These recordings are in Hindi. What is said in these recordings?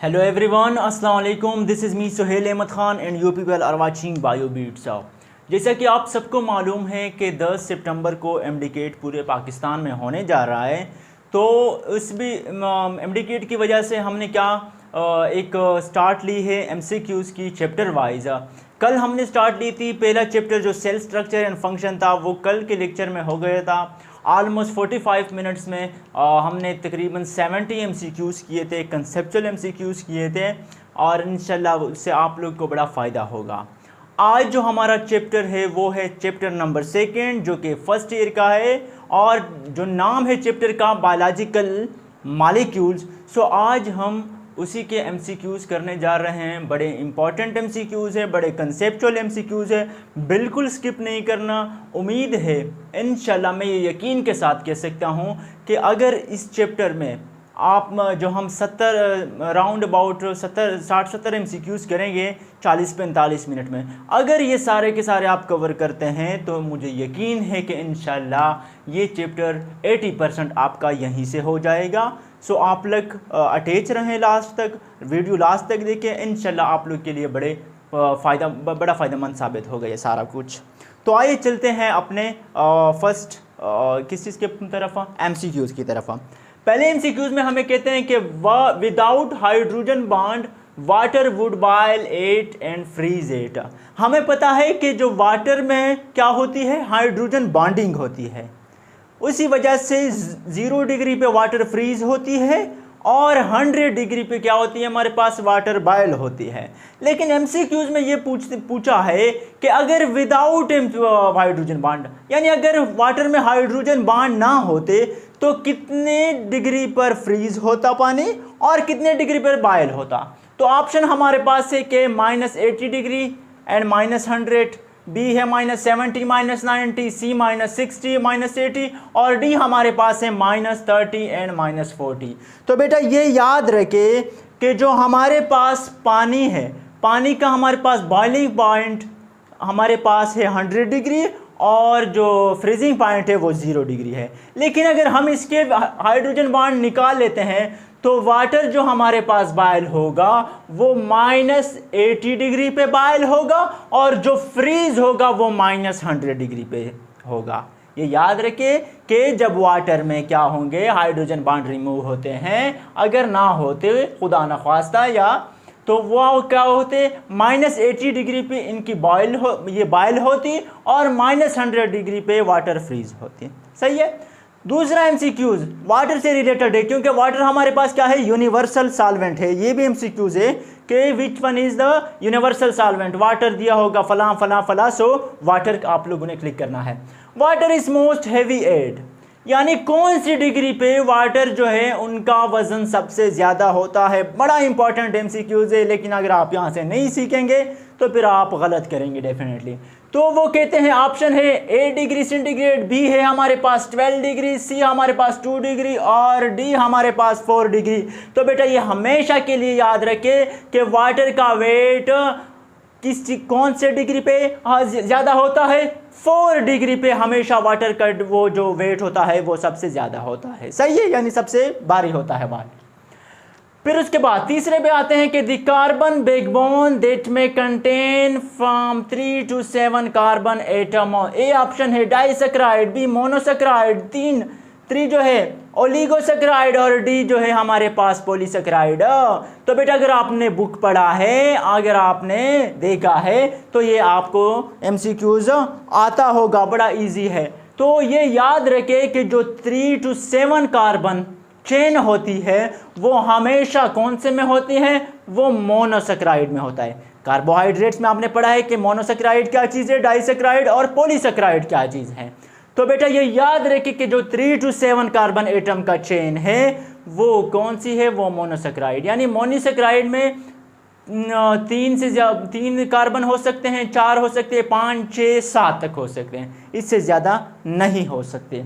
Hello everyone, अस्सलाम वालेकुम। This is me Suhail Ahmed Khan and you people are watching BioBeats. जैसा कि आप सबको मालूम है कि 10 सितंबर को एमडीकेट पूरे पाकिस्तान में होने जा रहा है। तो उस भी एमडीकेट की वजह से हमने क्या एक स्टार्ट ली है एमसीक्यूज़ की चैप्टर वाइज। कल हमने स्टार्ट ली थी पहला चैप्टर जो सेल स्ट्रक्चर एंड फंक्शन था, वो कल के लेक्चर में हो गया था। ऑलमोस्ट 45 मिनट्स में हमने तकरीबन 70 एमसीक्यूज़ किए थे, कंसेप्चुअल एमसीक्यूज़ किए थे और इंशाल्लाह उससे आप लोग को बड़ा फ़ायदा होगा। आज जो हमारा चैप्टर है वो है चैप्टर नंबर 2 जो कि फ़र्स्ट ईयर का है और जो नाम है चैप्टर का बायोलॉजिकल मॉलिक्यूल्स। सो आज हम उसी के एमसीक्यूज़ करने जा रहे हैं। बड़े इंपॉर्टेंट एमसीक्यूज़ है, बड़े कंसेप्चुअल एमसीक्यूज़ है, बिल्कुल स्किप नहीं करना। उम्मीद है इंशाल्लाह, मैं ये यकीन के साथ कह सकता हूँ कि अगर इस चैप्टर में आप जो हम 70 राउंड अबाउट 60-70 एमसीक्यूज़ करेंगे 40-45 मिनट में, अगर ये सारे के सारे आप कवर करते हैं तो मुझे यकीन है कि इंशाल्लाह ये चैप्टर 80% आपका यहीं से हो जाएगा। सो आप लोग अटैच रहें लास्ट तक, वीडियो लास्ट तक देखें। इंशाल्लाह आप लोग के लिए बड़ा फ़ायदेमंद साबित होगा ये सारा कुछ। तो आइए चलते हैं अपने फर्स्ट किस चीज़ के तरफ, एमसीक्यूज़ की तरफ। पहले एमसीक्यूज़ में हमें कहते हैं कि without hydrogen bond water would boil it and freeze it. हमें पता है कि जो वाटर में क्या होती है, हाइड्रोजन बॉन्डिंग होती है, उसी वजह से 0 डिग्री पे वाटर फ्रीज होती है और 100 डिग्री पे क्या होती है, हमारे पास वाटर बॉयल होती है। लेकिन एमसीक्यूज में ये पूछा है कि अगर विदाउट हाइड्रोजन बॉन्ड, यानी अगर वाटर में हाइड्रोजन बॉन्ड ना होते तो कितने डिग्री पर फ्रीज होता पानी और कितने डिग्री पर बॉयल होता। तो ऑप्शन हमारे पास है कि -80 डिग्री एंड -100, बी है -70 -90, सी -60 -80 और डी हमारे पास है -30 एंड -40। तो बेटा ये याद रखे कि जो हमारे पास पानी है, पानी का हमारे पास बॉइलिंग पॉइंट हमारे पास है 100 डिग्री और जो फ्रीजिंग पॉइंट है वो 0 डिग्री है। लेकिन अगर हम इसके हाइड्रोजन बॉन्ड निकाल लेते हैं तो वाटर जो हमारे पास बॉयल होगा वो -80 डिग्री पे बॉयल होगा और जो फ्रीज होगा वो -100 डिग्री पे होगा। ये याद रखिए कि जब वाटर में क्या होंगे, हाइड्रोजन बॉन्ड रिमूव होते हैं, अगर ना होते खुदा न ख्वास्ता या तो वो क्या होते, -80 डिग्री पे इनकी बॉयल होती और -100 डिग्री पे वाटर फ्रीज होती। सही है। दूसरा एमसीक्यूज वाटर से रिलेटेड है, क्योंकि वाटर हमारे पास क्या है, यूनिवर्सल सॉल्वेंट है। ये भी एमसीक्यूज है कि which one is the universal solvent. Water दिया होगा फला फला फला, सो वाटर आप लोगों ने क्लिक करना है। Water is most heavy aid, यानी कौन सी डिग्री पे वाटर जो है उनका वजन सबसे ज़्यादा होता है। बड़ा इंपॉर्टेंट एमसीक्यूज है, लेकिन अगर आप यहाँ से नहीं सीखेंगे तो फिर आप गलत करेंगे डेफिनेटली। तो वो कहते हैं ऑप्शन है 8 डिग्री सेंटीग्रेड, बी है हमारे पास 12 डिग्री, सी हमारे पास 2 डिग्री और डी हमारे पास 4 डिग्री। तो बेटा ये हमेशा के लिए याद रखे कि वाटर का वेट कौन से डिग्री पे ज़्यादा होता है, 4 डिग्री पे हमेशा वाटर का वो जो वेट होता है वो सबसे ज़्यादा होता है। सही है, यानी सबसे भारी होता है वाटर। फिर उसके बाद तीसरे पे आते हैं कि द कार्बन बैकबोन दैट में contain from 3 to 7 carbon atom. A option है डाइसैकेराइड, बी मोनोसैकेराइड, 3 जो है ओलिगोसैकेराइड और डी जो है हमारे पास पॉलीसैकेराइड। तो बेटा अगर आपने बुक पढ़ा है, अगर आपने देखा है तो ये आपको एमसीक्यूज आता होगा, बड़ा इजी है। तो ये याद रखे कि जो 3 to 7 कार्बन चेन होती है वो हमेशा कौन से में होती है, वो मोनोसैकेराइड में होता है। कार्बोहाइड्रेट्स में आपने पढ़ा है कि मोनोसैकेराइड क्या चीज़ है, डाइसैकेराइड और पॉलीसैकेराइड क्या चीज़ है। तो बेटा ये याद रखिए कि जो 3 to 7 कार्बन एटम का चेन है वो कौन सी है, वो मोनोसैकेराइड। यानी मोनोसैकेराइड में 3 कार्बन हो सकते हैं, 4 हो सकते हैं, 5 6 7 तक हो सकते हैं, इससे ज़्यादा नहीं हो सकते।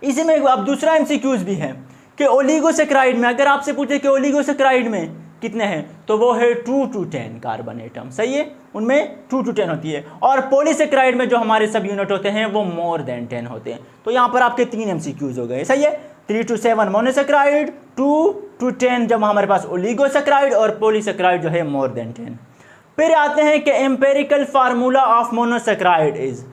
इसी में अब दूसरा एमसीक्यूज भी है कि ओलिगोसैकेराइड में अगर आपसे पूछे कि ओलिगोसैकेराइड में कितने हैं, तो वो है 2 to 10 कार्बन एटम। सही है, उनमें 2 to 10 होती है। और पॉलीसैकेराइड में जो हमारे सब यूनिट होते हैं वो मोर देन 10 होते हैं। तो यहाँ पर आपके 3 एमसीक्यूज हो गए। सही है। 3 to 7 मोनोसेक्राइड, 2 to 10 जब हमारे पास ओलिगोसेक्राइड, और पॉलीसेक्राइड जो है मोर देन 10। फिर आते हैं कि empirical formula of monosaccharide is,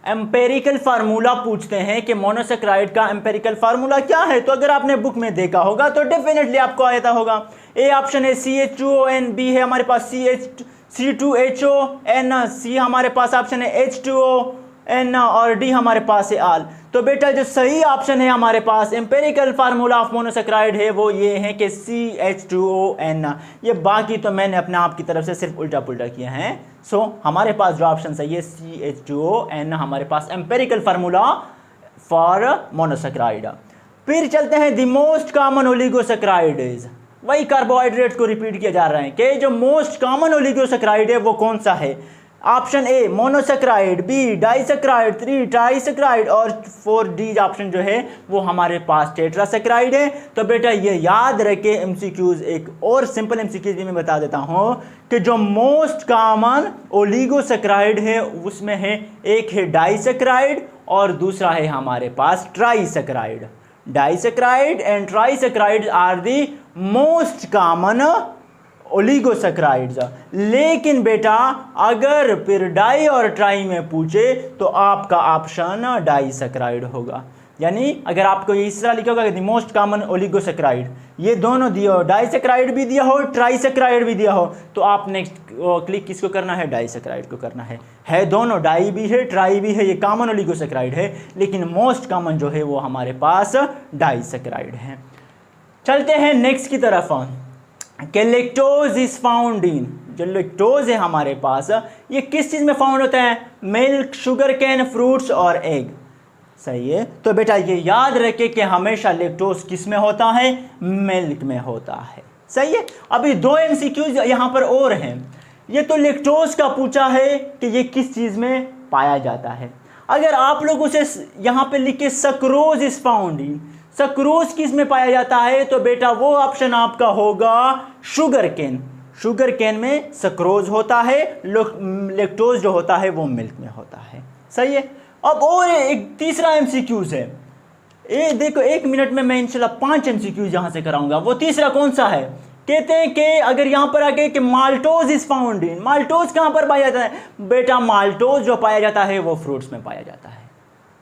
empirical formula पूछते हैं कि मोनोसेक्राइड का एम्पेरिकल फार्मूला क्या है। तो अगर आपने बुक में देखा होगा तो डेफिनेटली आपको आता होगा। ए ऑप्शन है CH2ON, बी है हमारे पास C2HON, सी हमारे पास ऑप्शन है H2ON, और डी हमारे पास है आल। तो बेटा जो सही ऑप्शन है हमारे पास एम्पेरिकल फार्मूला ऑफ मोनोसेक्राइड है वो ये है कि CH2ON। ये बाकी तो मैंने अपने आप की तरफ से सिर्फ उल्टा पुल्टा किया है। सो हमारे पास जो ऑप्शन सही है CH2ON हमारे पास एम्पेरिकल फार्मूला फॉर मोनोसेक्राइड। फिर चलते हैं the most common oligosaccharide is, वही कार्बोहाइड्रेट्स को रिपीट किया जा रहा है कि जो मोस्ट कॉमन ओलिगोसेक्राइड है वो कौन सा है। Option A monosaccharide, B disaccharide, 3 trisaccharide, और 4 डी ऑप्शन जो है वो हमारे पास टेट्रासेक्राइड है। तो बेटा ये याद रखे एमसीक्यूज, एक और सिंपल एमसीक्यूज भी मैं बता देता हूँ कि जो मोस्ट कॉमन ओलिगोसेक्राइड है उसमें है, एक है डाइसेक्राइड और दूसरा है हमारे पास trisaccharide. Disaccharide and trisaccharide are the most common oligosaccharides. लेकिन बेटा अगर फिर डाई और ट्राई में पूछे तो आपका ऑप्शन डाइसेक्राइड होगा। यानी अगर आपको ये इस तरह लिखा होगा कि मोस्ट कॉमन ओलिगोसेक्राइड, ये दोनों दिया हो, डाइसेक्राइड भी दिया हो, ट्राइसेक्राइड भी दिया हो, तो आपने क्लिक किसको करना है, डाइसेक्राइड को करना है दोनों, डाई भी है ट्राई भी है, ये कॉमन ओलिगोसेक्राइड है, लेकिन मोस्ट कॉमन जो है वो हमारे पास डाइसेक्राइड है। चलते हैं नेक्स्ट की तरफ कि लैक्टोज इज फाउंड इन, जो लैक्टोज है हमारे पास ये किस चीज़ में फाउंड होता है, मिल्क, शुगर कैन, फ्रूट्स और एग। सही है। तो बेटा ये याद रखे कि हमेशा लैक्टोज किस में होता है, मिल्क में होता है। सही है। अभी 2 MCQs यहाँ पर और हैं। ये तो लैक्टोज का पूछा है कि ये किस चीज़ में पाया जाता है। अगर आप लोग उसे यहाँ पे लिखे sucrose is found in, sucrose किस में पाया जाता है, तो बेटा वो ऑप्शन आपका होगा शुगर कैन। शुगर कैन में सक्रोज होता है, लैक्टोज जो होता है वो मिल्क में होता है। सही है। अब और एक तीसरा MCQs है, ये देखो 1 मिनट में मैं इंशाल्लाह 5 MCQs यहाँ से कराऊंगा। वो तीसरा कौन सा है, कहते हैं कि अगर यहाँ पर आगे कि maltose is found in, maltose कहाँ पर पाया जाता है, बेटा माल्टोज जो पाया जाता है वो फ्रूट्स में पाया जाता है।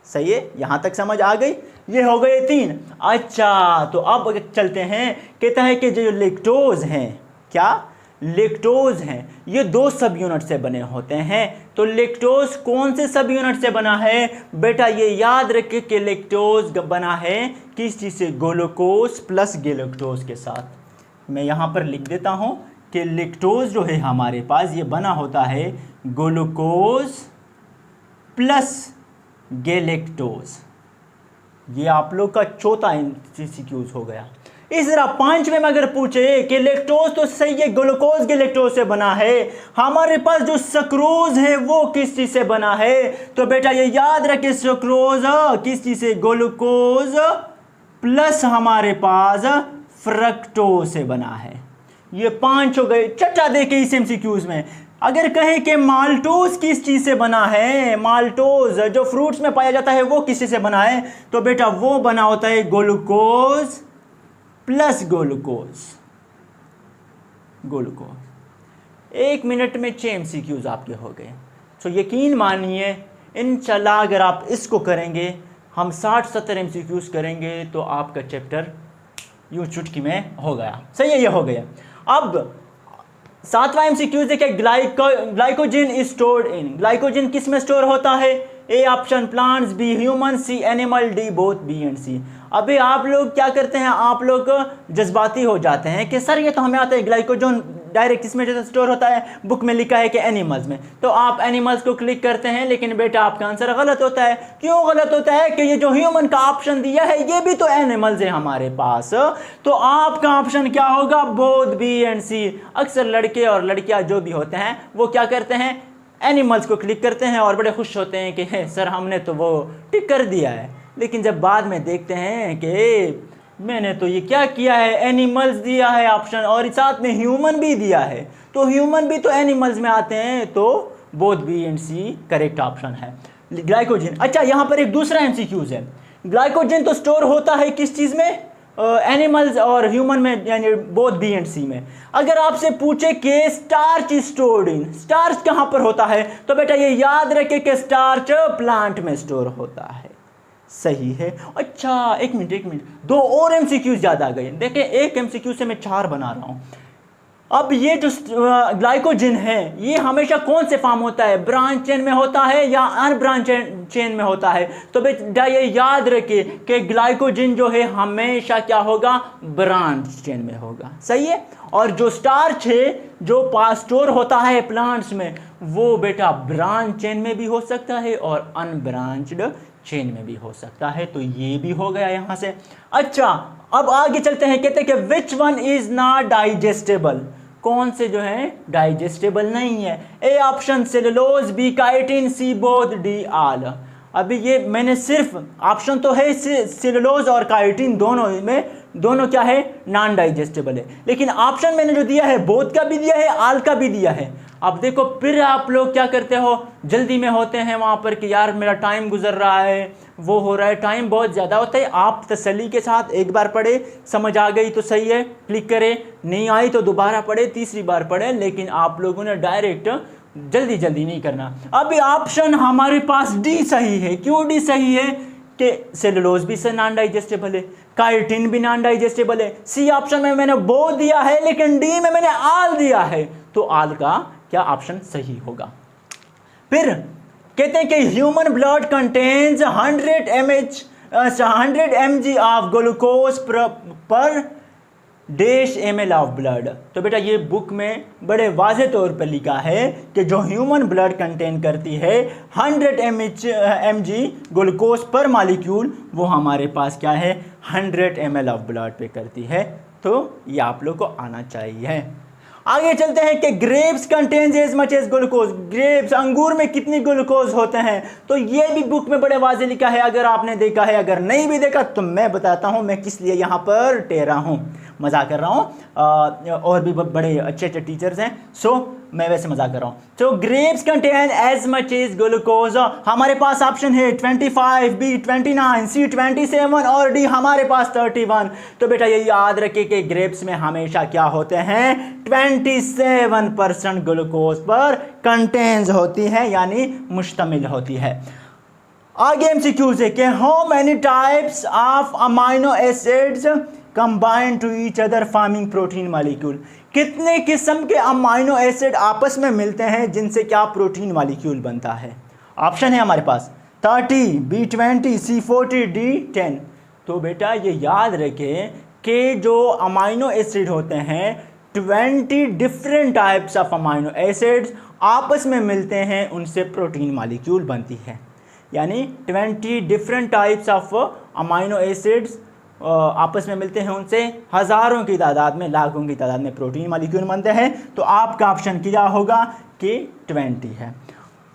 सही है। यहाँ तक समझ आ गई। ये हो गए 3। अच्छा तो अब चलते हैं, कहता है कि जो लैक्टोज हैं, क्या लैक्टोज हैं, ये 2 सब यूनिट से बने होते हैं। तो लैक्टोज कौन से सब यूनिट से बना है, बेटा ये याद रखे कि लैक्टोज बना है किस चीज़ से, ग्लूकोज प्लस गैलेक्टोज के साथ। मैं यहाँ पर लिख देता हूँ कि लैक्टोज जो है हमारे पास ये बना होता है ग्लूकोज प्लस गैलेक्टोज। ये आप लोग का चौथा MCQs हो गया। इस तरह 5वें में अगर पूछे कि लैक्टोज तो सही है, ग्लूकोज गैलेक्टोज से बना है, हमारे पास जो सक्रोज है वो किस चीज़ से बना है, तो बेटा ये याद रखे सक्रोज किस चीज़ से, ग्लूकोज प्लस हमारे पास फ्रक्टोज से बना है। ये 5 हो गए। छठा देखे इस MCQs में, अगर कहें कि माल्टोज किस चीज़ से बना है, माल्टोज जो फ्रूट्स में पाया जाता है वो किस चीज़ से बना है, तो बेटा वो बना होता है ग्लूकोज प्लस ग्लूकोज। 1 मिनट में 6 MCQs आपके हो गए। तो यकीन मानिए इंशाल्लाह अगर आप इसको करेंगे, हम 60-70 MCQs करेंगे तो आपका चैप्टर यूँ चुटकी में हो गया। सही है, ये हो गया। अब 7वां MCQ देखिए, glycogen is stored in, glycogen किस में स्टोर होता है, A option plants, B human, C animal, D both B and C. अभी आप लोग क्या करते हैं, आप लोग जज्बाती हो जाते हैं कि सर ये तो हमें आता है ग्लाइकोजन डायरेक्ट किस में स्टोर होता है, बुक में लिखा है कि एनिमल्स में, तो आप एनिमल्स को क्लिक करते हैं, लेकिन बेटा आपका आंसर गलत होता है। क्यों गलत होता है कि ये जो ह्यूमन का ऑप्शन दिया है ये भी तो एनिमल्स है हमारे पास, तो आपका ऑप्शन क्या होगा, बोथ बी एंड सी। अक्सर लड़के और लड़कियां जो भी होते हैं वो क्या करते हैं, एनिमल्स को क्लिक करते हैं और बड़े खुश होते हैं कि सर हमने तो वो टिक कर दिया है, लेकिन जब बाद में देखते हैं कि मैंने तो ये क्या किया है, एनिमल्स दिया है ऑप्शन और साथ में ह्यूमन भी दिया है, तो ह्यूमन भी तो एनिमल्स में आते हैं, तो both B and C correct option है ग्लाइकोजन। अच्छा यहाँ पर एक दूसरा MCQs है, ग्लाइकोजन तो स्टोर होता है किस चीज़ में, एनिमल्स और ह्यूमन में, यानी बोथ बी एंड सी में। अगर आपसे पूछे कि स्टार्च स्टोर्ड इन, स्टार्च कहाँ पर होता है, तो बेटा ये याद रखे कि स्टार्च प्लांट में स्टोर होता है। सही है। अच्छा एक मिनट, दो और एमसीक्यूज याद आ गए। देखें एक एमसीक्यू से मैं 4 बना रहा हूँ। अब ये जो ग्लाइकोजन है ये हमेशा कौन से फॉर्म होता है, ब्रांच चेन में होता है या अनब्रांच चेन में होता है, तो बेटा ये याद रखिए कि ग्लाइकोजन जो है हमेशा क्या होगा, ब्रांच चेन में होगा। सही है। और जो स्टार्च है जो स्टोर होता है प्लांट्स में, वो बेटा ब्रांच चेन में भी हो सकता है और अनब्रांच्ड चेन में भी हो सकता है। तो ये भी हो गया यहां से। अच्छा अब आगे चलते हैं, कहते हैं कि which one is not digestible, कौन से जो है डाइजेस्टेबल नहीं है। A option cellulose, B chitin, C both, D all. अभी ये मैंने सिर्फ ऑप्शन तो है सेलुलोज और काइटिन दोनों में, दोनों क्या है, नॉन डाइजेस्टेबल है, लेकिन ऑप्शन मैंने जो दिया है बोथ का भी दिया है, ऑल का भी दिया है। अब देखो फिर आप लोग क्या करते हो, जल्दी में होते हैं वहाँ पर कि यार मेरा टाइम गुजर रहा है, वो हो रहा है, टाइम बहुत ज़्यादा होता है। आप तसल्ली के साथ एक बार पढ़े, समझ आ गई तो सही है, क्लिक करें, नहीं आई तो दोबारा पढ़े, तीसरी बार पढ़े, लेकिन आप लोगों ने डायरेक्ट जल्दी नहीं करना। अभी ऑप्शन हमारे पास डी सही है। क्यों डी सही है, कि सेलुलोज भी से नॉन डाइजेस्टेबल है, काइटिन भी नॉन डाइजेस्टेबल है। सी ऑप्शन में मैंने बोथ दिया है, लेकिन डी में मैंने ऑल दिया है, तो ऑल का क्या ऑप्शन सही होगा। फिर कहते हैं कि human blood contains 100 mg of glucose पर डैश ml ऑफ ब्लड। तो बेटा ये बुक में बड़े वाज़े तौर पर लिखा है कि जो ह्यूमन ब्लड कंटेन करती है 100 mg ग्लूकोज पर मॉलिक्यूल, वो हमारे पास क्या है 100 ml ऑफ ब्लड पे करती है। तो ये आप लोग को आना चाहिए। आगे चलते हैं कि grapes contains as much as glucose, grapes अंगूर में कितनी ग्लूकोज होते हैं, तो ये भी बुक में बड़े वाज़े लिखा है। अगर आपने देखा है, अगर नहीं भी देखा तो मैं बताता हूँ मैं किस लिए यहाँ पर टेरा हूँ, मजाक कर रहा हूँ। और भी बड़े अच्छे टीचर्स हैं, सो मैं वैसे मजाक कर रहा हूँ। तो grapes contain as much as glucose, हमारे पास ऑप्शन है 25, बी 29, सी 27 और डी हमारे पास 31। तो बेटा ये याद रखिए कि ग्रेप्स में हमेशा क्या होते हैं, 27% ग्लूकोज पर कंटेन्स होती है, यानी मुश्तमिल होती है। आगे एमसीक्यूज है कि how many types of amino acids combine to each other forming protein molecule, कितने किस्म के अमाइनो एसिड आपस में मिलते हैं जिनसे क्या प्रोटीन मॉलिक्यूल बनता है। ऑप्शन है हमारे पास 30, बी 20, सी 40, डी 10। तो बेटा ये याद रखें कि जो अमाइनो एसिड होते हैं 20 different types of amino acids आपस में मिलते हैं, उनसे प्रोटीन मॉलिक्यूल बनती है। यानी 20 different types of amino acids आपस में मिलते हैं, उनसे हज़ारों की तादाद में, लाखों की तादाद में प्रोटीन मॉलिक्यूल बनते हैं। तो आपका ऑप्शन क्या होगा कि 20 है।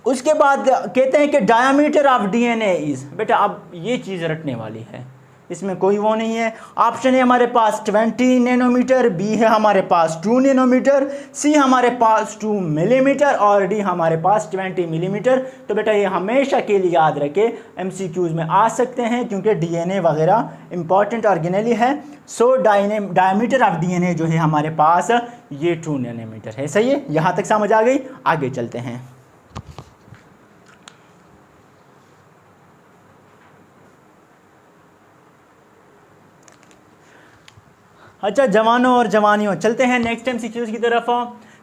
उसके बाद कहते हैं कि डायमीटर ऑफ डीएनए इज़, बेटा अब ये चीज़ रटने वाली है, इसमें कोई वो नहीं है। ऑप्शन है हमारे पास 20 नैनोमीटर, बी है हमारे पास 2 नैनोमीटर, सी हमारे पास 2 मिलीमीटर और डी हमारे पास 20 मिलीमीटर। तो बेटा ये हमेशा के लिए याद रखे, एमसीक्यूज में आ सकते हैं क्योंकि डीएनए वगैरह इंपॉर्टेंट ऑर्गेनेली है। सो डायमीटर ऑफ डीएनए जो है हमारे पास ये 2 नैनोमीटर है। सही है, यहाँ तक समझ आ गई। आगे चलते हैं। अच्छा जवानों और जवानियों, चलते हैं नेक्स्ट एमसीक्यूज की तरफ।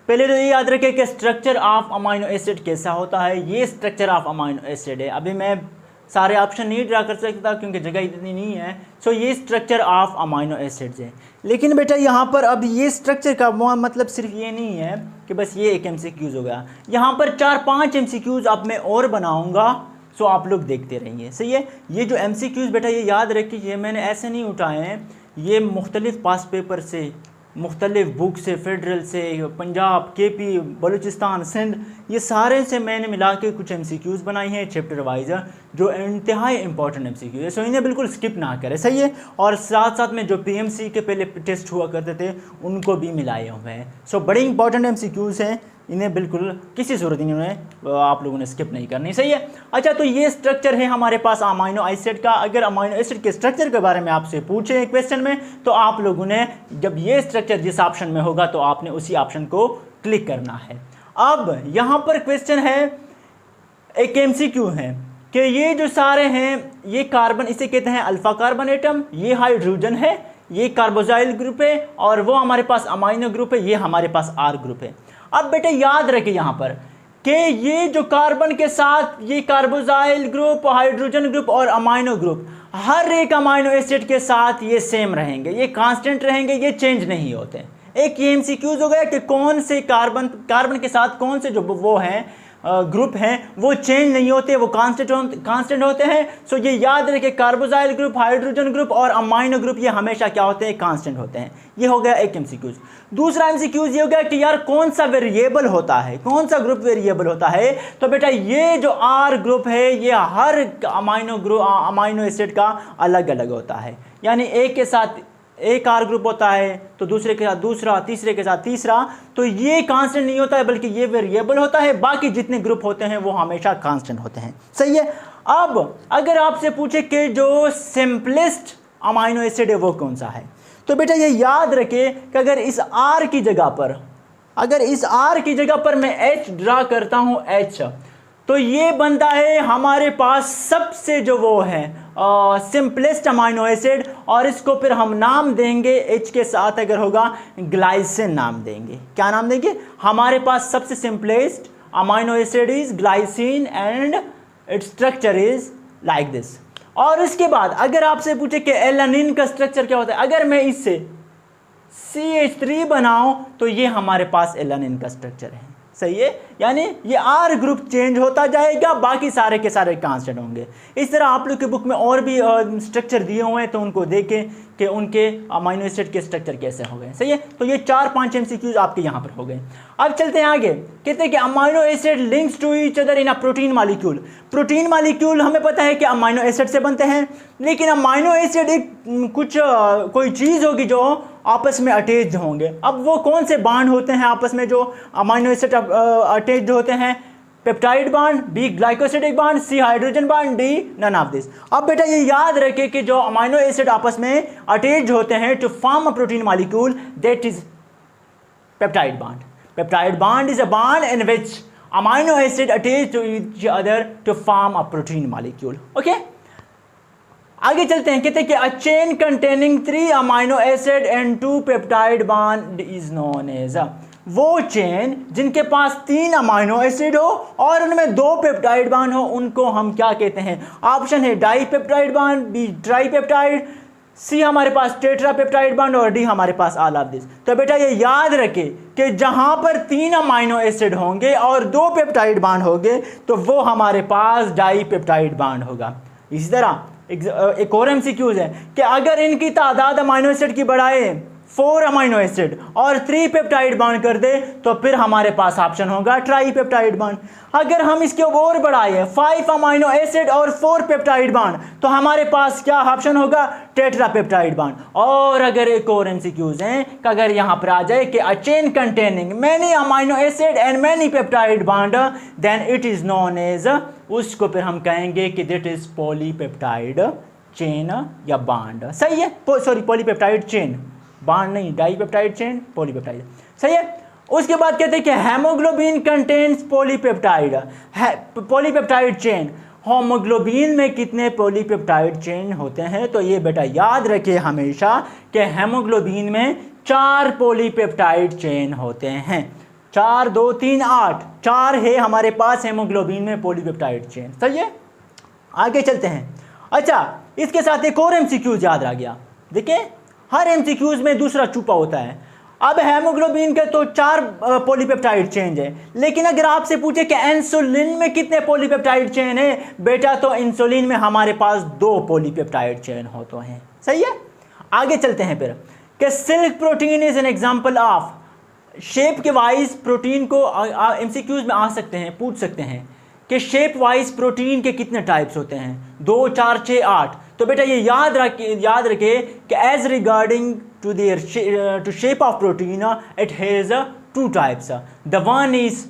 पहले तो ये याद रखें कि स्ट्रक्चर ऑफ अमाइनो एसिड कैसा होता है। ये स्ट्रक्चर ऑफ अमाइनो एसिड है। अभी मैं सारे ऑप्शन नहीं ड्रा कर सकता क्योंकि जगह इतनी नहीं है। सो ये स्ट्रक्चर ऑफ अमाइनो एसिड्स है। लेकिन बेटा यहाँ पर अब ये स्ट्रक्चर का मतलब सिर्फ ये नहीं है कि बस ये एक एमसीक्यूज हो गया। यहाँ पर 4-5 एमसीक्यूज अब मैं और बनाऊँगा, सो आप लोग देखते रहिए। सही है। ये जो एमसीक्यूज बेटा ये याद रखिए, मैंने ऐसे नहीं उठाए हैं, ये मुख्तलिफ पास पेपर से, मुख्तलिफ बुक से, फेडरल से, पंजाब, केपी, बलूचिस्तान, सिंध, ये सारे से मैंने मिला के कुछ एमसीक्यूज़ बनाई हैं चैप्टर वाइज, जो इंतहाई इंपॉर्टेंट एमसीक्यू है। सो इन्हें बिल्कुल स्किप ना करें। सही है। और साथ साथ में जो पीएमसी के पहले टेस्ट हुआ करते थे उनको भी मिलाए हुए हैं। सो बड़े इंपॉर्टेंट एमसीक्यूज़ हैं, इन्हें बिल्कुल किसी सूरत इन्हें आप लोगों ने स्किप नहीं करनी, सही है। अच्छा, तो ये स्ट्रक्चर है हमारे पास अमाइनो एसिड का। अगर अमाइनो एसिड के स्ट्रक्चर के बारे में आपसे पूछे क्वेश्चन में, तो आप लोगों ने जब ये स्ट्रक्चर जिस ऑप्शन में होगा तो आपने उसी ऑप्शन को क्लिक करना है। अब यहाँ पर क्वेश्चन है, एक MCQ है कि ये जो सारे हैं ये कार्बन, इसे कहते हैं अल्फा कार्बन एटम, ये हाइड्रोजन है, ये कार्बोजाइल ग्रुप है, और वो हमारे पास अमाइनो ग्रुप है, ये हमारे पास R ग्रुप है। अब बेटे याद रखें यहाँ पर कि ये जो कार्बन के साथ ये कार्बोजाइल ग्रुप, हाइड्रोजन ग्रुप और अमाइनो ग्रुप, हर एक अमाइनो एसिड के साथ ये सेम रहेंगे, ये कांस्टेंट रहेंगे, ये चेंज नहीं होते। एक ये MCQs हो गया कि कौन से कार्बन के साथ कौन से जो वो हैं ग्रुप हैं वो चेंज नहीं होते, वो कांस्टेंट होते हैं। सो ये याद रखें, कार्बोजाइल ग्रुप, हाइड्रोजन ग्रुप और अमाइनो ग्रुप ये हमेशा क्या होते हैं, कांस्टेंट होते हैं। ये हो गया एक MCQs। दूसरा MCQs ये हो गया कि यार कौन सा वेरिएबल होता है, कौन सा ग्रुप वेरिएबल होता है। तो बेटा ये जो R ग्रुप है ये हर अमाइनो एसिड का अलग अलग होता है, यानी एक के साथ एक R ग्रुप होता है तो दूसरे के साथ दूसरा, तीसरे के साथ तीसरा। तो ये कांस्टेंट नहीं होता है बल्कि ये वेरिएबल होता है, बाकी जितने ग्रुप होते हैं वो हमेशा कांस्टेंट होते हैं, सही है। अब अगर आपसे पूछे कि जो सिंपलेस्ट अमाइनो एसिड है वो कौन सा है, तो बेटा ये याद रखे कि अगर इस R की जगह पर मैं H ड्रा करता हूँ, H, तो ये बनता है हमारे पास सबसे जो वो है सिंपलेस्ट अमाइनो एसिड, और इसको फिर हम नाम देंगे H के साथ अगर होगा ग्लाइसिन नाम देंगे। क्या नाम देंगे? हमारे पास सबसे simplest amino acid is glycine and its structure is like this. और उसके बाद अगर आपसे पूछे कि एलानिन का स्ट्रक्चर क्या होता है, अगर मैं इससे CH3 बनाऊं तो ये हमारे पास एलानिन का स्ट्रक्चर है, सही है। यानी ये R ग्रुप चेंज होता जाएगा, बाकी सारे के सारे कांस्टेंट होंगे। इस तरह आप लोग के बुक में और भी स्ट्रक्चर दिए हुए हैं तो उनको देखें कि उनके अमाइनो एसिड के स्ट्रक्चर कैसे हो गए, सही है। तो ये 4-5 MCQs आपके यहाँ पर हो गए। अब चलते हैं आगे, कहते हैं कि amino acid links to each other in a protein molecule. Protein molecule हमें पता है कि अमाइनो एसिड से बनते हैं, लेकिन अमाइनो एसिड एक कोई चीज़ होगी जो आपस में अटैच्ड होंगे। अब वो कौन से बांड होते हैं आपस में जो अमाइनो एसिड अटैच्ड होते हैं? Peptide bond, B glycosidic bond, C hydrogen bond, D none of this. अब बेटा ये याद रखे कि जो अमाइनो एसिड आपस में अटैच्ड होते हैं to form a protein molecule, that is peptide bond. Peptide bond is a bond in which amino acid attach to each other to form a protein molecule. Okay, आगे चलते हैं। कहते हैं कि a chain containing 3 amino acid and 2 peptide bond is known as. वो चेन जिनके पास 3 अमाइनो एसिड हो और उनमें 2 पेप्टाइड बांड हो, उनको हम क्या कहते हैं? ऑप्शन है dipeptide bond, B tripeptide, C हमारे पास टेट्रापेप्टाइड बांड और D हमारे पास ऑल ऑफ दिस। तो बेटा ये याद रखे कि जहां पर 3 अमाइनो एसिड होंगे और 2 पेप्टाइड बांड होंगे तो वो हमारे पास डाइपेप्टाइड बांड होगा। इसी तरह एक और MCQs है कि अगर इनकी तादाद अमाइनो एसिड की बढ़ाए 4 अमाइनो एसिड और 3 पेप्टाइड बांड कर दे तो फिर हमारे पास ऑप्शन होगा ट्राइपेप्टाइड बांड। अगर हम इसके और बढ़ाए 5 अमाइनो एसिड और 4 पेप्टाइड बांड तो हमारे पास क्या ऑप्शन होगा? Tetrapeptide bond. और अगर एक और MCQs हैं कि अगर यहाँ पर आ जाए कि a chain containing many amino acid and many peptide bond then it is known as, उसको फिर हम कहेंगे कि दैट इज पॉलीपेप्टाइड चेन या बांड, सही है। सॉरी, पॉलीपेप्टाइड चेन, बांड नहीं, डाइपेप्टाइड चेन, पॉलीपेप्टाइड, सही है। उसके बाद कहते हैं कि haemoglobin contains polypeptide chain. Haemoglobin में कितने पॉलीपेप्टाइड चेन होते हैं? तो ये बेटा याद रखिए हमेशा कि हेमोग्लोबिन में 4 पॉलीपेप्टाइड चेन होते हैं। 4, 2, 3, 8, 4 है हमारे पास हेमोग्लोबिन में पॉलीपेप्टाइड चेन, सही है। आगे चलते हैं। अच्छा, इसके साथ एक और MCQs याद रह गया। देखिए हर MCQs में दूसरा छुपा होता है। अब हेमोग्लोबिन के तो 4 पॉलीपेप्टाइड चेन है, लेकिन अगर आपसे पूछे कि इंसुलिन में कितने पॉलीपेप्टाइड चेन है, बेटा तो इंसुलिन में हमारे पास 2 पॉलीपेप्टाइड चेन होते हैं, सही है। आगे चलते हैं फिर कि silk protein is an example of. Shape के वाइज प्रोटीन को MCQs में आ सकते हैं, पूछ सकते हैं कि शेप वाइज प्रोटीन के कितने टाइप्स होते हैं? 2, 4, 6, 8। तो बेटा ये याद रखे कि as regarding to shape of protein it has two types. The one is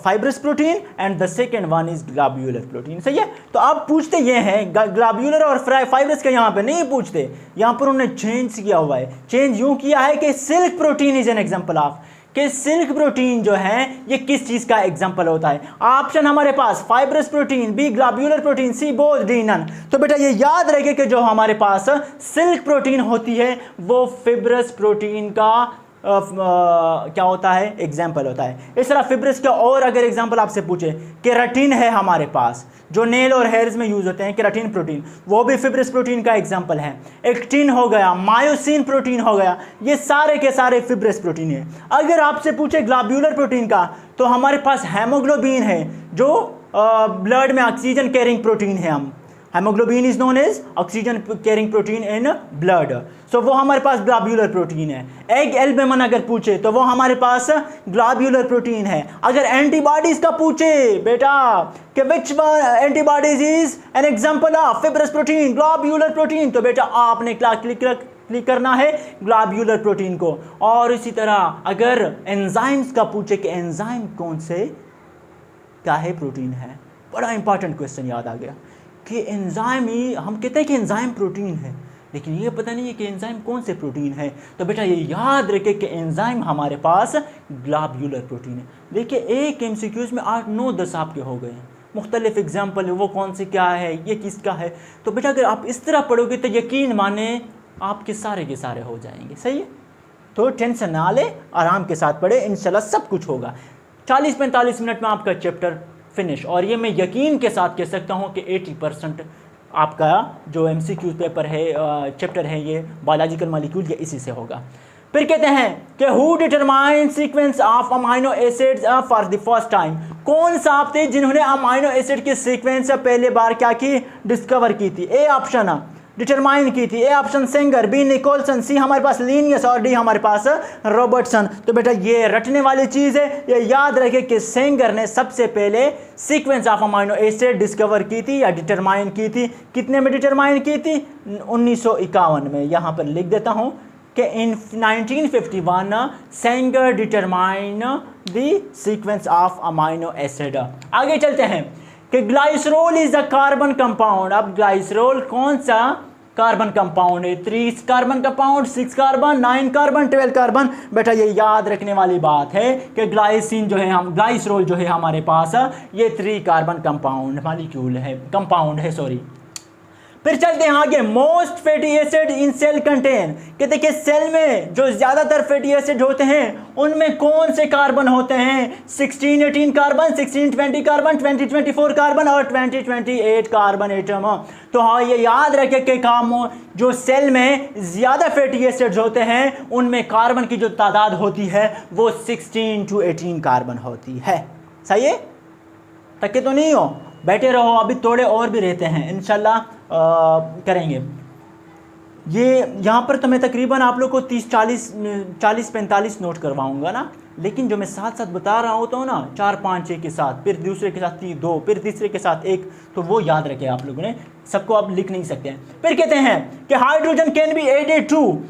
fibrous protein and the second one is globular protein. सही है. तो आप पूछते ये हैं ग्लोब्यूलर और फाइब्रस का, यहाँ पे नहीं पूछते, यहाँ पर उन्होंने चेंज किया हुआ है. चेंज यूं किया है कि silk protein is an example of, कि सिल्क प्रोटीन जो है ये किस चीज का एग्जांपल होता है. ऑप्शन हमारे पास fibrous protein, B globular protein, C both, D none. तो बेटा ये याद रखे कि जो हमारे पास सिल्क प्रोटीन होती है वो फिब्रस प्रोटीन का क्या होता है, एग्जाम्पल होता है. इस तरह फिब्रस का और अगर एग्जाम्पल आपसे पूछे, केराटिन है हमारे पास जो नेल और हेयर्स में यूज होते हैं, केराटिन प्रोटीन, वो भी फिब्रस प्रोटीन का एग्जाम्पल है. एक्टिन हो गया, मायोसिन प्रोटीन हो गया, ये सारे के सारे फिब्रस प्रोटीन है. अगर आपसे पूछे ग्लोब्यूलर प्रोटीन का, तो हमारे पास हेमोग्लोबिन है जो ब्लड में ऑक्सीजन कैरिंग प्रोटीन है. हम haemoglobin is known as oxygen carrying protein in blood, so वो हमारे पास ग्लोब्यूलर प्रोटीन है. एग एल्बुमिन अगर पूछे तो वो हमारे पास ग्लोब्यूलर प्रोटीन है. अगर एंटीबॉडीज का पूछे बेटा कि which antibodies is an example of fibrous protein, globular protein, तो बेटा आपने क्लिक करना है ग्लोब्यूलर प्रोटीन को. और इसी तरह अगर एंजाइम्स का पूछे कि एंजाइम कौन से क्या है प्रोटीन है, बड़ा इंपॉर्टेंट क्वेश्चन याद आ गया कि एंजाइम ही, हम कहते हैं कि एंजाइम प्रोटीन है, लेकिन ये पता नहीं है कि एंजाइम कौन से प्रोटीन है. तो बेटा ये याद रखे कि एंजाइम हमारे पास ग्लोब्यूलर प्रोटीन है. देखिए एक एमसीक्यूज में 8, 9, 10 आपके हो गए हैं. मुख्तलिफ एग्जाम्पल है, वो कौन से क्या है, ये किसका है. तो बेटा अगर आप इस तरह पढ़ोगे तो यकीन माने आपके सारे के सारे हो जाएंगे. सही है. तो टेंशन ना ले, आराम के साथ पढ़े, इंशाल्लाह सब कुछ होगा. 40-45 मिनट में आपका चैप्टर फिनिश. और ये मैं यकीन के साथ कह सकता हूँ कि 80% आपका जो MCQ पेपर है, चैप्टर है, ये बायोलॉजिकल मॉलिक्यूल, ये इसी से होगा. फिर कहते हैं कि who determine sequence of amino acids for the first time. कौन सा आप थे जिन्होंने अमाइनो एसिड की सीक्वेंस पहले बार क्या की, डिस्कवर की थी. ए ऑप्शन डिटरमाइन की थी, A option Sanger, B Nicholson, C हमारे पास लीनियस और डी हमारे पास रॉबर्टसन. तो बेटा ये रटने वाली चीज़ है, ये याद रखे कि सेंगर ने सबसे पहले sequence of amino acid discover की थी या डिटरमाइन की थी. कितने में डिटरमाइन की थी, 1951 में. यहाँ पर लिख देता हूँ कि इन 1951 Sengar determine the sequence of amino acid. आगे चलते हैं कि glycerol is a carbon compound. अब ग्लाइसरोल कौन सा कार्बन कंपाउंड है, 3 carbon compound, 6 carbon, 9 carbon, 12 carbon. बेटा ये याद रखने वाली बात है कि ग्लाइसिन जो है, हम ग्लाइसरोल जो है हमारे पास ये 3 कार्बन कंपाउंड मॉलिक्यूल है, कंपाउंड है, सॉरी. फिर चलते हैं आगे. Most fatty acid in cell contain, कि देखिए सेल में जो ज़्यादातर फैटी एसिड होते हैं उनमें कौन से कार्बन होते हैं, 16-18 कार्बन, 16-20 कार्बन, 20-24 कार्बन और 20-28 कार्बन एटम. तो हाँ ये याद रखे कि काम जो सेल में ज़्यादा फैटी एसिड्स होते हैं उनमें कार्बन की जो तादाद होती है वो 16-18 कार्बन होती है. सही है. तके तो नहीं हो, बैठे रहो, अभी थोड़े और भी रहते हैं, इंशाल्लाह करेंगे. ये यहाँ पर तो मैं तकरीबन आप लोग को 40-45 नोट करवाऊँगा ना, लेकिन जो मैं साथ साथ बता रहा होता हूँ ना, 4-5 एक के साथ, फिर दूसरे के साथ 2, फिर तीसरे के साथ 1, तो वो याद रखें आप लोगों ने, सबको आप लिख नहीं सकते हैं. फिर कहते हैं कि hydrogen can be added to,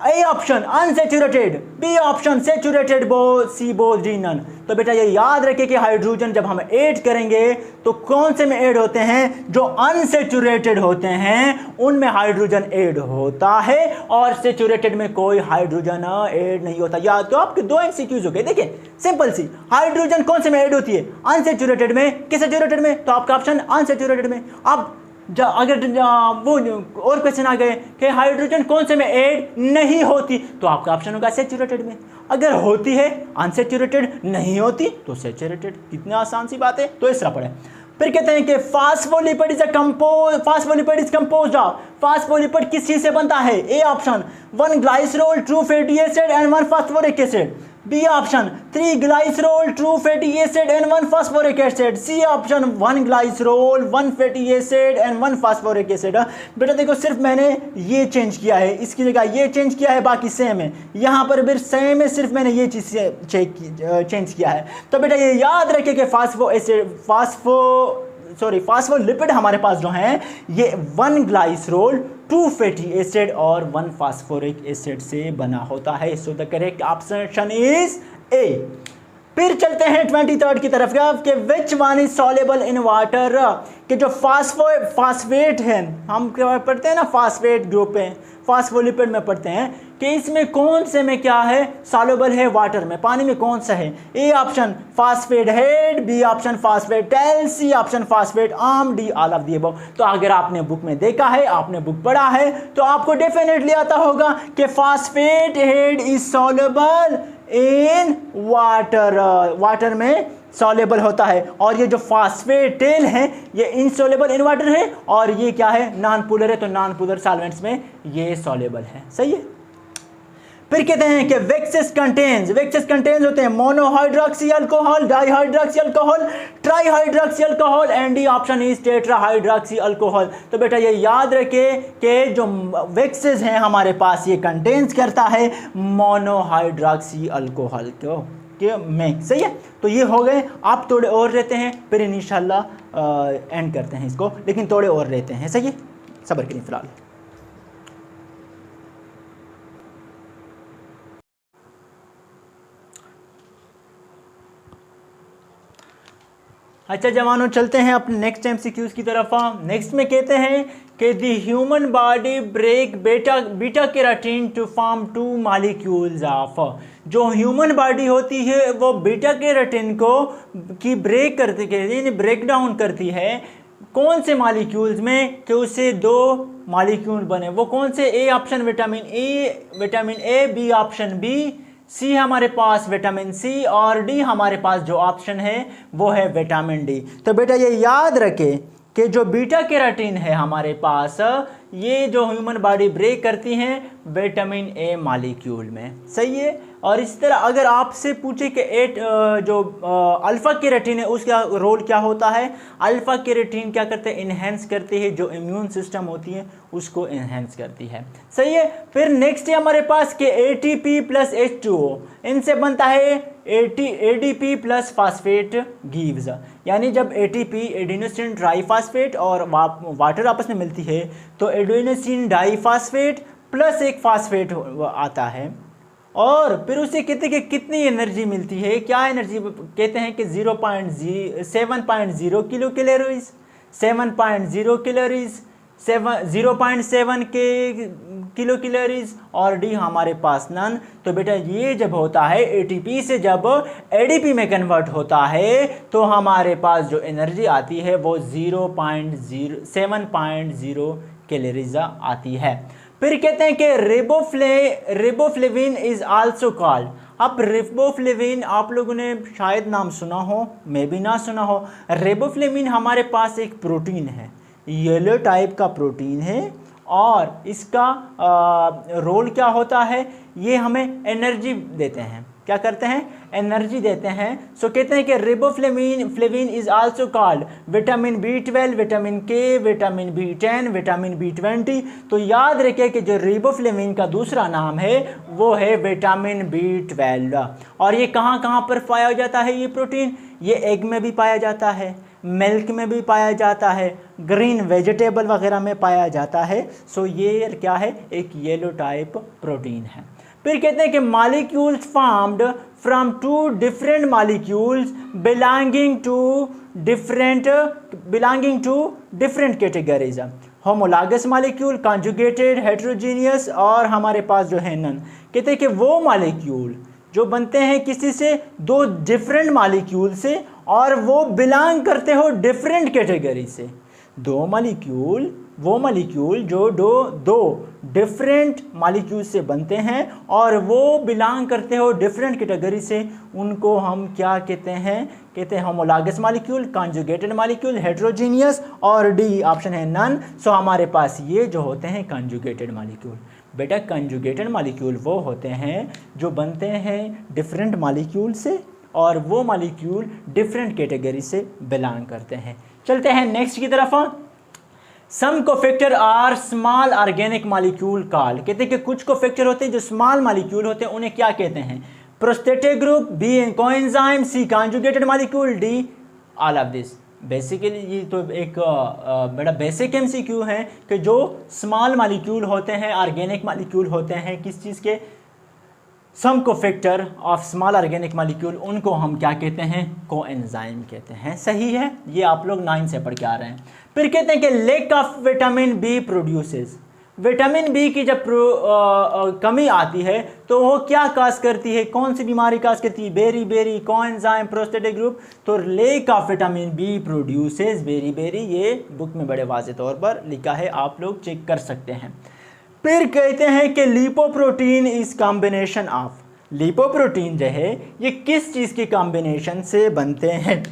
A option unsaturated, B option saturated, C both, D none. तो बेटा ये याद रखें कि हाइड्रोजन जब हम ऐड करेंगे तो कौन से में ऐड होते हैं, जो अनसेचुरेटेड होते हैं उनमें हाइड्रोजन ऐड होता है और सेचुरेटेड में कोई हाइड्रोजन ऐड नहीं होता. याद तो आपके 2 MCQs हो गए. देखिए सिंपल सी, हाइड्रोजन कौन से में ऐड होती है, अनसेचुरेटेड में कि सेचुरेटेड में, तो आपका ऑप्शन अनसेचुरेटेड में. अब अगर वो और क्वेश्चन आ गए कि हाइड्रोजन कौन से में ऐड नहीं होती, तो आपका ऑप्शन होगा सेचुरेटेड में. अगर होती है अनसेचुरेटेड, नहीं होती तो सेचुरेटेड. कितनी आसान सी बात है. तो इस तरह पढ़े. फिर कहते हैं कि phospholipid is phospholipid is composed of, phospholipid किस चीज से बनता है, A option 1 glycerol, two fatty acid and 1 phosphoric acid, B option 3 glycerol, two fatty acid and 1 phosphoric acid, C option 1 glycerol, 1 fatty acid and 1 phosphoric acid. बेटा देखो सिर्फ मैंने ये चेंज किया है, इसकी जगह ये चेंज किया है, बाकी सेम है. यहाँ पर भी सेम है, सिर्फ मैंने ये चीज़ चेंज किया है. तो बेटा ये याद रखे कि फास्फोलिपिड हमारे पास जो हैं ये 1 ग्लाइसरोल 2 फैटी एसिड और 1 फास्फोरिक एसिड से बना होता है। So the correct option is a. फिर चलते हैं 23rd की तरफ कि which one is soluble in water, कि जो फास्फेट है, हम क्या पढ़ते हैं ना, फास्फेट ग्रुप है, फास्फोलिपिड में पढ़ते हैं कि इसमें कौन से में क्या है, सॉल्युबल है वाटर में, पानी में कौन सा है। A option phosphate head, B option phosphate tail, C option phosphate arm, D all of the above. तो अगर आपने बुक में देखा है, आपने बुक पढ़ा है, तो आपको डेफिनेटली आता होगा कि phosphate head is soluble in water, water में सॉल्युबल होता है। और ये जो फास्फेट टेल है ये इनसॉल्युबल इन वाटर है, और ये क्या है, नॉन पोलर है, तो नॉन पोलर सॉल्वेंट्स में ये सॉल्युबल है। सही है। फिर कहते हैं कि वेक्सेस कंटेन्स होते हैं monohydroxy alcohol, dihydroxy alcohol, trihydroxy alcohol, and D option is tetrahydroxy alcohol. तो बेटा ये याद रखे कि जो वेक्सेस हैं हमारे पास ये कंटेन्स करता है मोनोहाइड्रोक्सी अल्कोहल के में। सही है। तो ये हो गए, आप थोड़े और रहते हैं, फिर इंशाल्लाह एंड करते हैं इसको, लेकिन थोड़े और रहते हैं। सही है, सब्र करें फिलहाल। अच्छा जवानों, चलते हैं अपने नेक्स्ट एमसीक्यूज की तरफ। नेक्स्ट में कहते हैं कि the human body break beta keratin to form 2 molecules of, जो ह्यूमन बॉडी होती है वो बीटा केराटिन को की ब्रेक करती है, ब्रेक डाउन करती है कौन से मॉलिक्यूल्स में, कि उससे 2 मॉलिक्यूल बने। वो कौन से? A option vitamin A, B option B, C हमारे पास विटामिन सी, और डी हमारे पास जो ऑप्शन है वो है विटामिन डी। तो बेटा ये याद रखें कि जो बीटा केराटिन है हमारे पास, ये जो ह्यूमन बॉडी ब्रेक करती हैं विटामिन ए मॉलिक्यूल में। सही है। और इस तरह अगर आपसे पूछे कि जो अल्फ़ा केराटिन है उसका रोल क्या होता है, अल्फ़ा केराटिन क्या करते हैं, इन्हेंस करती है, जो इम्यून सिस्टम होती है उसको इन्हेंस करती है। सही है। फिर नेक्स्ट है हमारे पास कि ATP प्लस H2O, इनसे बनता है ADP प्लस फास्फेट गिव्स, यानी जब ATP एडिनोसिन ट्राईफॉस्फेट और वाटर आपस में मिलती है तो एडिनोसिन डाईफॉस्फेट प्लस एक फास्फेट आता है, और फिर उसे कहते हैं कि कितनी एनर्जी मिलती है, क्या एनर्जी कहते हैं कि 7.0 किलो कैलोरीज, 7.0 कैलोरीज, 0.7 के किलो कैलोरीज, और डी हमारे पास नन। तो बेटा ये जब होता है ATP से जब ADP में कन्वर्ट होता है तो हमारे पास जो एनर्जी आती है वो 7.0 कैलोरीज आती है। फिर कहते हैं कि रिबोफ्लेविन इज आल्सो कॉल्ड। अब रिबोफ्लेविन आप लोगों ने शायद नाम सुना हो, मैं भी ना सुना हो। रिबोफ्लेविन हमारे पास एक प्रोटीन है, येलो टाइप का प्रोटीन है, और इसका रोल क्या होता है, ये हमें एनर्जी देते हैं। क्या करते हैं? एनर्जी देते हैं। सो कहते हैं कि riboflavin is also called vitamin B12, vitamin K, vitamin B10, vitamin B20। तो याद रखिए कि जो रिबोफ्लेविन का दूसरा नाम है वो है विटामिन B12। और ये कहाँ कहाँ पर पाया जाता है ये प्रोटीन? ये एग में भी पाया जाता है, मिल्क में भी पाया जाता है, ग्रीन वेजिटेबल वगैरह में पाया जाता है। सो ये क्या है? एक येलो टाइप प्रोटीन है। फिर कहते हैं कि molecules formed from 2 different molecules belonging to different categories, homologous molecule, conjugated, heterogeneous, और हमारे पास जो है नन। कहते हैं कि वो मॉलिक्यूल जो बनते हैं किसी से 2 डिफरेंट मॉलिक्यूल से, और वो बिलोंग करते हो डिफरेंट कैटेगरी से। 2 मॉलिक्यूल, वो मॉलिक्यूल जो दो डिफरेंट मॉलिक्यूल से बनते हैं और वो बिलोंग करते हो डिफरेंट कैटेगरी से, उनको हम क्या कहते हैं? कहते हैं homologous molecule, conjugated molecule, heterogeneous, और डी ऑप्शन है नन। सो हमारे पास ये जो होते हैं कॉन्जुगेटेड मॉलिक्यूल। बेटा कॉन्जुगेटेड मॉलिक्यूल वो होते हैं जो बनते हैं डिफरेंट मॉलिक्यूल से, और वो मॉलिक्यूल डिफरेंट कैटेगरी से बिलोंग करते हैं। चलते हैं नेक्स्ट की तरफ। Some cofactor are small organic molecule called. कहते हैं कि कुछ कोफैक्टर होते हैं जो स्मॉल मॉलिक्यूल होते हैं, उन्हें क्या कहते हैं? Prostatic group, B coenzyme, C conjugated molecule, D all of this. Basically ये तो एक बड़ा बेसिक एमसीक्यू है कि जो स्मॉल मालिक्यूल होते हैं, ऑर्गेनिक मालिक्यूल होते हैं, किस चीज़ के, some cofactor of small organic molecule, उनको हम क्या कहते हैं, कोएंजाइम कहते हैं। सही है, ये आप लोग 9 से पढ़ के आ रहे हैं। फिर कहते हैं कि lack of vitamin B produces, vitamin B की जब कमी आती है तो वो क्या काज करती है, कौन सी बीमारी काज करती है, beriberi, coenzyme, prosthetic group. तो lack of vitamin B produces beriberi, ये बुक में बड़े वाज़ेह तौर पर लिखा है, आप लोग चेक कर सकते हैं। फिर कहते हैं कि lipoprotein is combination of, lipoprotein जो है ये किस चीज़ की कॉम्बिनेशन से बनते हैं।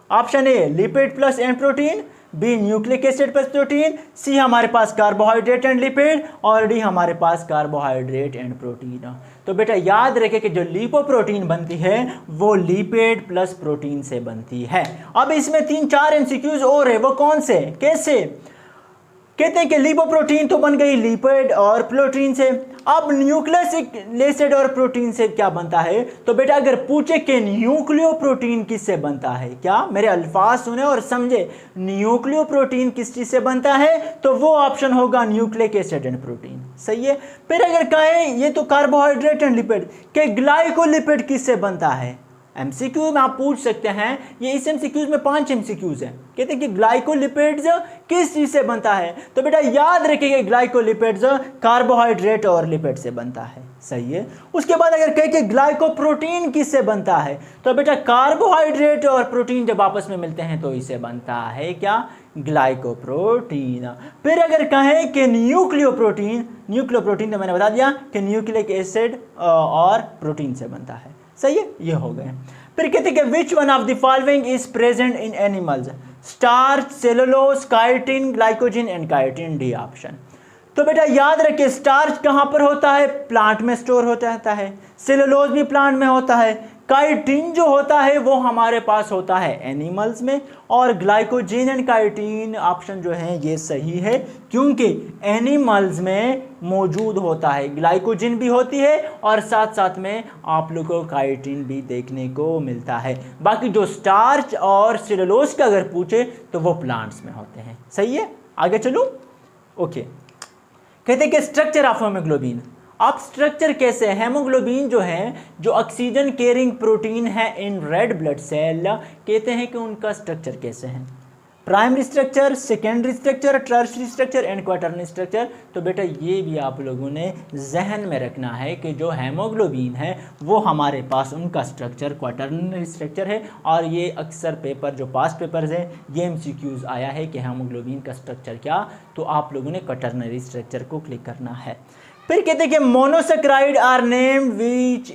Option A lipid plus and protein, B nucleic acid plus protein, C हमारे पास कार्बोहाइड्रेट एंड लिपिड, और डी हमारे पास कार्बोहाइड्रेट एंड प्रोटीन। तो बेटा याद रखें कि जो लिपोप्रोटीन बनती है वो लिपिड प्लस प्रोटीन से बनती है। अब इसमें 3-4 एमसीक्यूज और है, वो कौन से, कैसे। कहते हैं कि लिपोप्रोटीन तो बन गई लिपिड और प्रोटीन से। अब न्यूक्लिक एसिड और प्रोटीन से क्या बनता है, तो बेटा अगर पूछे कि न्यूक्लियोप्रोटीन किससे बनता है, क्या मेरे अल्फाज सुने और समझे, न्यूक्लियोप्रोटीन किस चीज से बनता है, तो वो ऑप्शन होगा न्यूक्लिक एसिड एंड प्रोटीन। सही है। फिर अगर कहें ये तो कार्बोहाइड्रेट एंड लिपिड, के ग्लाइकोलिपिड किससे बनता है, एमसीक्यू में आप पूछ सकते हैं। ये इस एमसीक्यूज में 5 एमसीक्यूज हैं। कहते हैं कि ग्लाइकोलिपिड्स किस चीज से बनता है, तो बेटा याद रखिए ग्लाइकोलिपिड्स कार्बोहाइड्रेट और लिपिड से बनता है। सही है। उसके बाद अगर कहें कि ग्लाइकोप्रोटीन किससे बनता है, तो बेटा कार्बोहाइड्रेट और प्रोटीन जब आपस में मिलते हैं तो इसे बनता है क्या, ग्लाइकोप्रोटीन। फिर अगर कहें कि न्यूक्लियोप्रोटीन, न्यूक्लियोप्रोटीन तो मैंने बता दिया कि न्यूक्लिक एसिड और प्रोटीन से बनता है। सही है, ये हो गए। फिर कहते हैं कि which one of the following is present in animals, starch, cellulose, chitin, glycogen and chitin, D option. तो बेटा याद रखिए स्टार्च कहाँ पर होता है, प्लांट में स्टोर होता है, सेलुलोज भी प्लांट में होता है, काइटिन जो होता है वो हमारे पास होता है एनिमल्स में, और ग्लाइकोजन एंड काइटिन ऑप्शन जो है ये सही है, क्योंकि एनिमल्स में मौजूद होता है, ग्लाइकोजन भी होती है और साथ साथ में आप लोगों को काइटिन भी देखने को मिलता है। बाकी जो स्टार्च और सेलुलोज का अगर पूछे तो वो प्लांट्स में होते हैं। सही है, आगे चलो। ओके, कहते हैं कि स्ट्रक्चर ऑफ हीमोग्लोबिन। अब स्ट्रक्चर कैसे है, हेमोग्लोबिन जो है, जो ऑक्सीजन कैरिंग प्रोटीन है इन रेड ब्लड सेल, कहते हैं कि उनका स्ट्रक्चर कैसे है, primary structure, secondary structure, tertiary structure and quaternary structure. तो बेटा ये भी आप लोगों ने जहन में रखना है कि जो हेमोग्लोबिन है वो हमारे पास उनका स्ट्रक्चर क्वाटरनरी स्ट्रक्चर है, और ये अक्सर पेपर जो पास्ट पेपर्स हैं ये एमसीक्यूज आया है कि हेमोग्लोबिन का स्ट्रक्चर क्या, तो आप लोगों ने क्वाटरनरी स्ट्रक्चर को क्लिक करना है। फिर कहते हैं कि monosaccharide are named which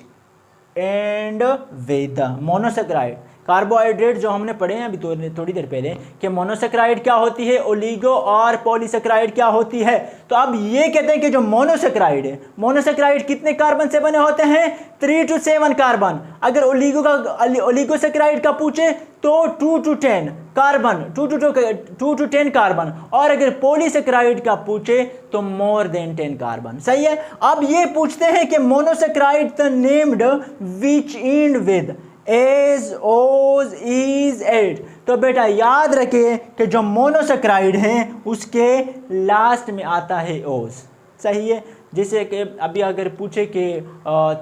end with, monosaccharide carbohydrate जो हमने पढ़े हैं अभी थोड़ी देर पहले कि मोनोसेक्राइड क्या होती है, ओलिगो और पॉलीसेक्राइड क्या होती है। तो अब ये कहते हैं कि जो मोनोसेक्राइड है, मोनोसेक्राइड कितने कार्बन से बने होते हैं, 3 to 7 कार्बन। अगर ओलिगोसेक्राइड का पूछे तो 2 to 10 कार्बन, 2 to 10 कार्बन, और अगर पॉलीसेक्राइड का पूछे तो मोर देन 10 कार्बन। सही है। अब ये पूछते हैं कि monosaccharide the named which end with ase, ose, is, at. तो बेटा याद रखिए कि जो मोनोसेक्राइड हैं उसके लास्ट में आता है ओज। सही है। जैसे कि अभी अगर पूछे कि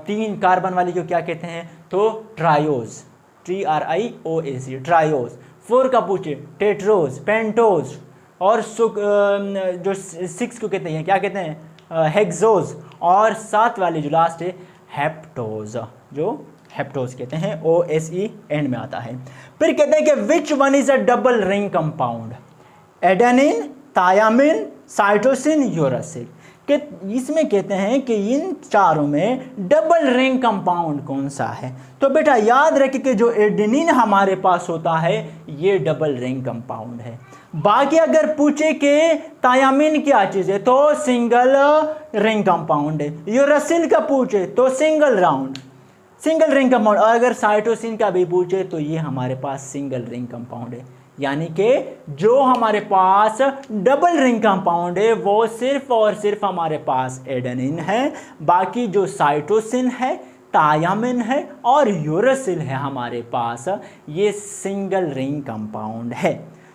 3 कार्बन वाली को क्या कहते हैं, तो ट्रायोज, TRIOS, ट्रायोज। 4 का पूछे टेट्रोज, पेंटोज, और जो 6 को कहते हैं क्या कहते हैं, हेक्सोज, और 7 वाली जो लास्ट है हेप्टोज, जो हेप्टोज कहते हैं, OSE एंड में आता है। फिर कहते हैं कि which one is a double ring compound, adenine, thiamine, cytosine, uracil. कि इसमें कहते हैं कि इन चारों में डबल रिंग कंपाउंड कौन सा है, तो बेटा याद रखिए कि जो एडेनिन हमारे पास होता है ये डबल रिंग कंपाउंड है। बाकी अगर पूछे कि थायामिन क्या चीज़ है तो सिंगल रिंग कंपाउंड है, यूरासिल का पूछे तो सिंगल रिंग कंपाउंड, और अगर साइटोसिन का भी पूछे तो ये हमारे पास सिंगल रिंग कंपाउंड है। यानी कि जो हमारे पास डबल रिंग कंपाउंड है वो सिर्फ और सिर्फ हमारे पास एडेनिन है। बाकी जो साइटोसिन है, टायामिन है और यूरासिल है हमारे पास, ये सिंगल रिंग कंपाउंड है।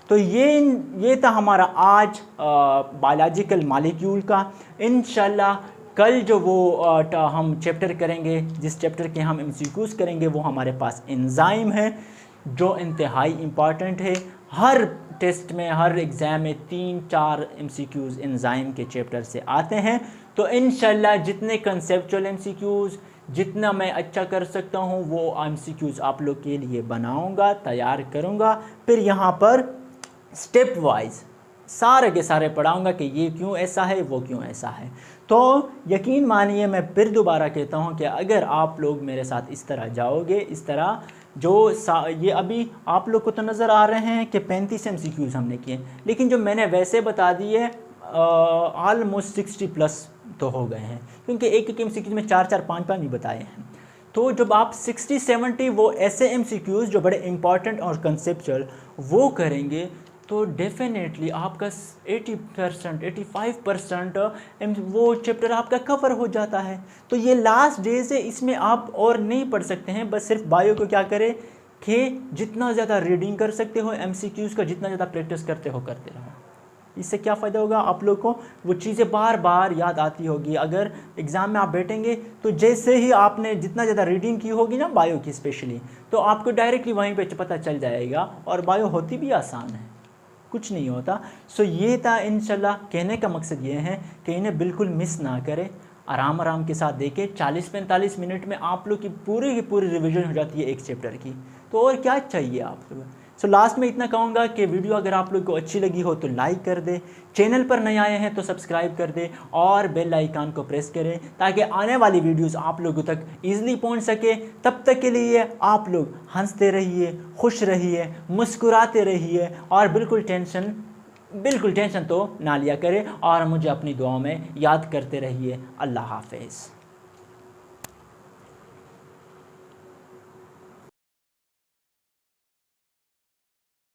तो ये था हमारा आज बायोलॉजिकल मॉलिक्यूल का। इंशाल्लाह कल जो हम चैप्टर करेंगे, जिस चैप्टर के हम एमसीक्यूज करेंगे, वो हमारे पास एंजाइम है, जो इंतहाई इम्पॉर्टेंट है। हर टेस्ट में, हर एग्ज़ाम में 3-4 एमसीक्यूज एंजाइम के चैप्टर से आते हैं। तो इंशाल्लाह जितने कंसेप्चुअल एमसीक्यूज, जितना मैं अच्छा कर सकता हूँ, वो एमसीक्यूज आप लोग के लिए बनाऊँगा, तैयार करूँगा। फिर यहाँ पर स्टेप वाइज सारे के सारे पढ़ाऊँगा कि ये क्यों ऐसा है, वो क्यों ऐसा है। तो यकीन मानिए, मैं फिर दोबारा कहता हूँ कि अगर आप लोग मेरे साथ इस तरह जाओगे, इस तरह ये अभी आप लोग को तो नज़र आ रहे हैं कि 35 एमसीक्यूज हमने किए, लेकिन जो मैंने वैसे बता दिए ऑलमोस्ट 60+ तो हो गए हैं, क्योंकि एक एमसीक्यूज में 4-4, 5-5 भी बताए हैं। तो जब आप 60-70 वो ऐसे एमसीक्यूज जो बड़े इंपॉर्टेंट और कंसेप्चुअल वो करेंगे, तो डेफिनेटली आपका 80%, 85% वो चैप्टर आपका कवर हो जाता है। तो ये लास्ट डेज है, इसमें आप और नहीं पढ़ सकते हैं। बस सिर्फ बायो को क्या करें कि जितना ज़्यादा रीडिंग कर सकते हो एमसीक्यूज़ का, जितना ज़्यादा प्रैक्टिस करते रहो। इससे क्या फ़ायदा होगा, आप लोग को वो चीज़ें बार बार याद आती होगी। अगर एग्ज़ाम में आप बैठेंगे तो जैसे ही आपने जितना ज़्यादा रीडिंग की होगी ना बायो की स्पेशली, तो आपको डायरेक्टली वहीं पे पता चल जाएगा। और बायो होती भी आसान है, कुछ नहीं होता। सो ये था इंशाल्लाह। कहने का मकसद ये है कि इन्हें बिल्कुल मिस ना करें, आराम के साथ देखें। 40-45 मिनट में आप लोग की पूरी रिवीजन हो जाती है एक चैप्टर की। तो और क्या चाहिए आप लोग। सो लास्ट में इतना कहूँगा कि वीडियो अगर आप लोग को अच्छी लगी हो तो लाइक कर दे, चैनल पर नए आए हैं तो सब्सक्राइब कर दे और बेल आइकन को प्रेस करें, ताकि आने वाली वीडियोस आप लोगों तक ईजिली पहुंच सके। तब तक के लिए आप लोग हंसते रहिए, खुश रहिए, मुस्कुराते रहिए और बिल्कुल टेंशन तो ना लिया करें, और मुझे अपनी दुआओं में याद करते रहिए। अल्लाह हाफ़िज़।